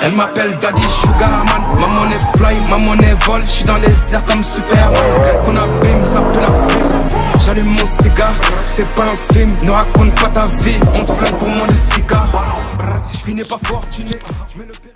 Elle m'appelle Daddy Sugarman. Ma monnaie fly, ma monnaie vole. J'suis dans les airs comme Superman. Rien qu'on abîme, ça peut la fume. J'allume mon cigare, c'est pas un film. Ne raconte pas ta vie, on te flingue pour moins de cigare. Si je finis pas fortuné, je mets le pire.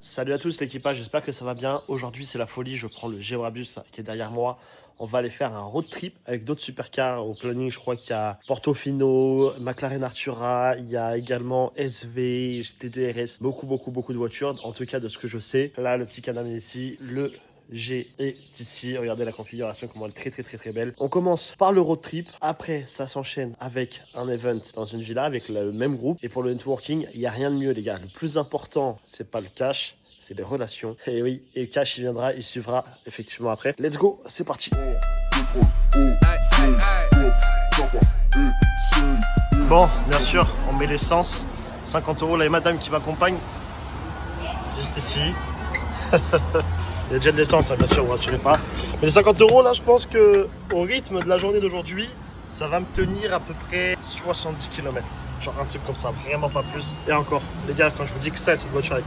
Salut à tous l'équipage, j'espère que ça va bien. Aujourd'hui c'est la folie, je prends le Gebrabus qui est derrière moi. On va aller faire un road trip avec d'autres supercars. Au planning, je crois qu'il y a Portofino, McLaren Artura, il y a également SV, TDRS, beaucoup de voitures. En tout cas, de ce que je sais. Là, le petit canam est ici, le G est ici. Regardez la configuration, comment elle est très belle. On commence par le road trip. Après, ça s'enchaîne avec un event dans une villa avec le même groupe. Et pour le networking, il n'y a rien de mieux, les gars. Le plus important, c'est pas le cash, c'est les relations. Et oui, et cash, il suivra effectivement après. Let's go, c'est parti. Bon, bien sûr, on met l'essence. 50 €, là, et madame qui m'accompagne. Juste ici. Il y a déjà de l'essence, hein, bien sûr, vous ne rassurez pas. Mais les 50 €, là, je pense que au rythme de la journée d'aujourd'hui, ça va me tenir à peu près 70 km. Genre un truc comme ça, vraiment pas plus. Et encore, les gars, quand je vous dis que ça, cette voiture, elle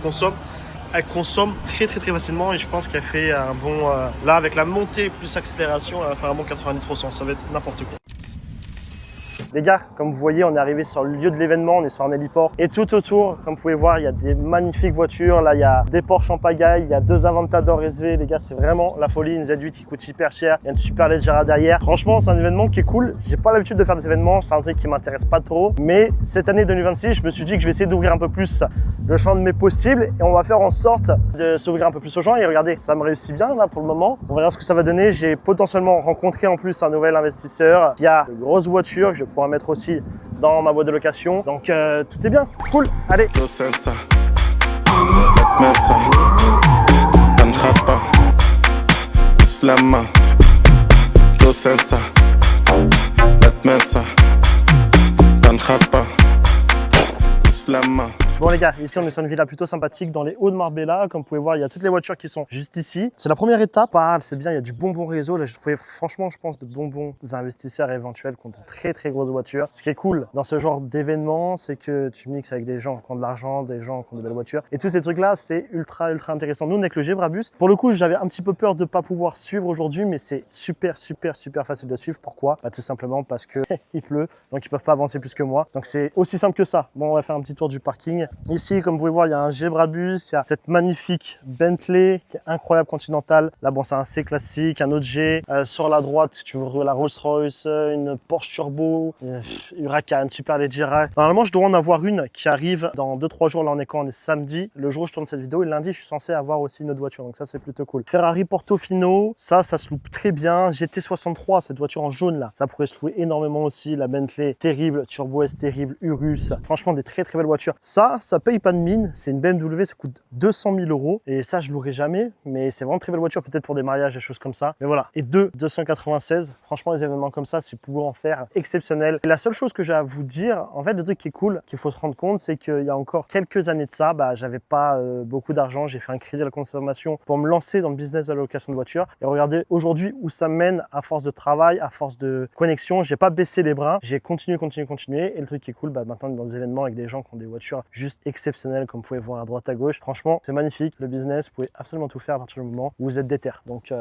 consomme très facilement. Et je pense qu'elle fait un bon... là, avec la montée plus accélération, elle va faire un bon 90 300. Ça va être n'importe quoi. Les gars, comme vous voyez, on est arrivé sur le lieu de l'événement, on est sur un héliport. Et tout autour, comme vous pouvez voir, il y a des magnifiques voitures. Là, il y a des Porsche en pagaille, il y a deux Aventador SV. Les gars, c'est vraiment la folie. Une Z8 qui coûte hyper cher. Il y a une super Leggera derrière. Franchement, c'est un événement qui est cool. J'ai pas l'habitude de faire des événements, c'est un truc qui m'intéresse pas trop. Mais cette année 2026, je me suis dit que je vais essayer d'ouvrir un peu plus le champ de mes possibles. Et on va faire en sorte de s'ouvrir un peu plus aux gens. Et regardez, ça me réussit bien là pour le moment. On verra ce que ça va donner. J'ai potentiellement rencontré en plus un nouvel investisseur qui a de grosses voitures que je vais pouvoir mettre aussi dans ma boîte de location. Donc tout est bien, cool, allez. Bon les gars, ici on est sur une villa plutôt sympathique dans les Hauts de Marbella. Comme vous pouvez voir, il y a toutes les voitures qui sont juste ici. C'est la première étape. C'est bien, il y a du bonbon réseau. Là, je trouvais franchement, je pense, de bonbons investisseurs éventuels qui ont de très grosses voitures. Ce qui est cool dans ce genre d'événement, c'est que tu mixes avec des gens qui ont de l'argent, des gens qui ont de belles voitures. Et tous ces trucs-là, c'est ultra intéressant. Nous, on est avec le Gebrabus. Pour le coup, j'avais un petit peu peur de ne pas pouvoir suivre aujourd'hui, mais c'est super facile de suivre. Pourquoi? Tout simplement parce que il pleut, donc ils peuvent pas avancer plus que moi. Donc c'est aussi simple que ça. Bon, on va faire un petit tour du parking. Ici, comme vous pouvez voir, il y a un Gebrabus, il y a cette magnifique Bentley qui est incroyable Continental. Là, bon, c'est un C classique, un autre G. Sur la droite, tu vois la Rolls-Royce, une Porsche Turbo, une Huracan, super Leggera. Normalement, je dois en avoir une qui arrive dans 2-3 jours. Là, on est quand? On est samedi. Le jour où je tourne cette vidéo, et lundi, je suis censé avoir aussi une autre voiture. Donc ça, c'est plutôt cool. Ferrari Portofino, ça se loue très bien. GT63, cette voiture en jaune là, ça pourrait se louer énormément aussi. La Bentley, terrible. Turbo S, terrible. Urus, franchement, des très belles voitures. Ça paye pas de mine, c'est une BMW, ça coûte 200 000 € et ça je l'aurai jamais, mais c'est vraiment une très belle voiture, peut-être pour des mariages, des choses comme ça. Mais voilà, et 296, franchement les événements comme ça, c'est pour en faire exceptionnel. Et la seule chose que j'ai à vous dire, en fait le truc qui est cool, qu'il faut se rendre compte, c'est qu'il y a encore quelques années de ça, j'avais pas beaucoup d'argent, j'ai fait un crédit à la consommation pour me lancer dans le business de la location de voiture. Et regardez aujourd'hui où ça mène à force de travail, à force de connexion, j'ai pas baissé les bras, j'ai continué. Et le truc qui est cool, maintenant on est dans des événements avec des gens qui ont des voitures juste exceptionnel, comme vous pouvez voir à droite à gauche. Franchement, c'est magnifique. Le business, vous pouvez absolument tout faire à partir du moment où vous êtes déter. Donc,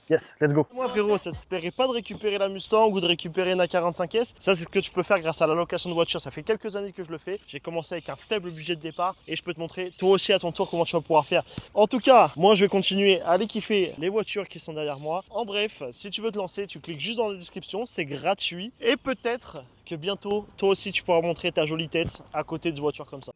yes, let's go. Moi, frérot, ça te plairait pas de récupérer la Mustang ou de récupérer une A45S? Ça, c'est ce que tu peux faire grâce à la location de voiture. Ça fait quelques années que je le fais. J'ai commencé avec un faible budget de départ et je peux te montrer toi aussi à ton tour comment tu vas pouvoir faire. En tout cas, moi, je vais continuer à aller kiffer les voitures qui sont derrière moi. En bref, si tu veux te lancer, tu cliques juste dans la description. C'est gratuit et peut-être que bientôt, toi aussi, tu pourras montrer ta jolie tête à côté de voitures comme ça.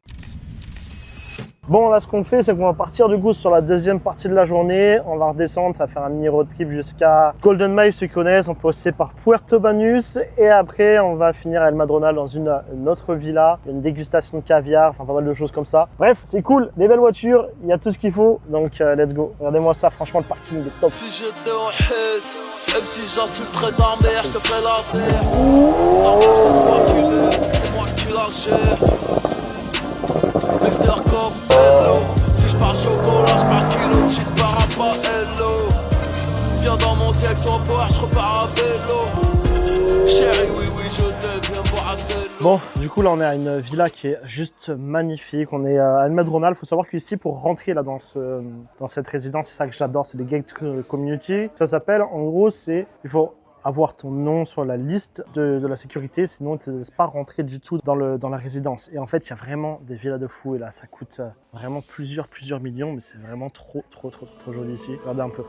Bon, là, ce qu'on fait, c'est qu'on va partir du coup sur la deuxième partie de la journée. On va redescendre, ça va faire un mini road trip jusqu'à Golden Mile, ceux qui connaissent. On peut passer par Puerto Banús et après, on va finir à El Madronal dans une autre villa. Une dégustation de caviar, enfin pas mal de choses comme ça. Bref, c'est cool, des belles voitures, il y a tout ce qu'il faut. Donc, let's go. Regardez-moi ça, franchement, le parking est top. Si j'étais en haise, même si j'insulterais ta mère, je te ferais la terre. C'est moi qui la gère. Mister Coppello, si je pars chocolat, je pars kilo, shit par un pas hello. Viens dans mon T-X en Porsche, je repars à vélo. Chérie, oui, je t'aime, viens boire à vélo. Bon, du coup, là, on est à une villa qui est juste magnifique. On est à une Madronal. Il faut savoir qu'ici, pour rentrer là, dans cette résidence, c'est ça que j'adore, c'est les gated community. Ça s'appelle, en gros, il faut avoir ton nom sur la liste de la sécurité, sinon on ne te laisse pas rentrer du tout dans la résidence. Et en fait, il y a vraiment des villas de fou. Et là, ça coûte vraiment plusieurs millions, mais c'est vraiment trop joli ici. Regardez un peu.